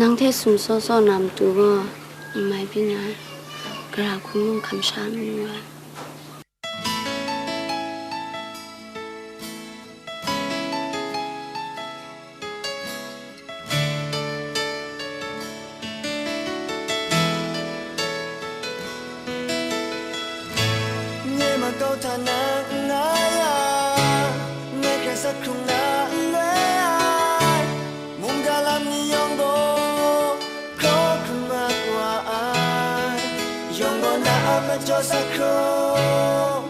นังเทสุมโซโซนำตัวก็ไม่เป็นไงกระคุ้มคำชามีว่า mà câu thà nắng ngái nghe khai sắc không nắng ngái mong đã làm như yong go khó không mà qua ai yong go na mà cho sắc không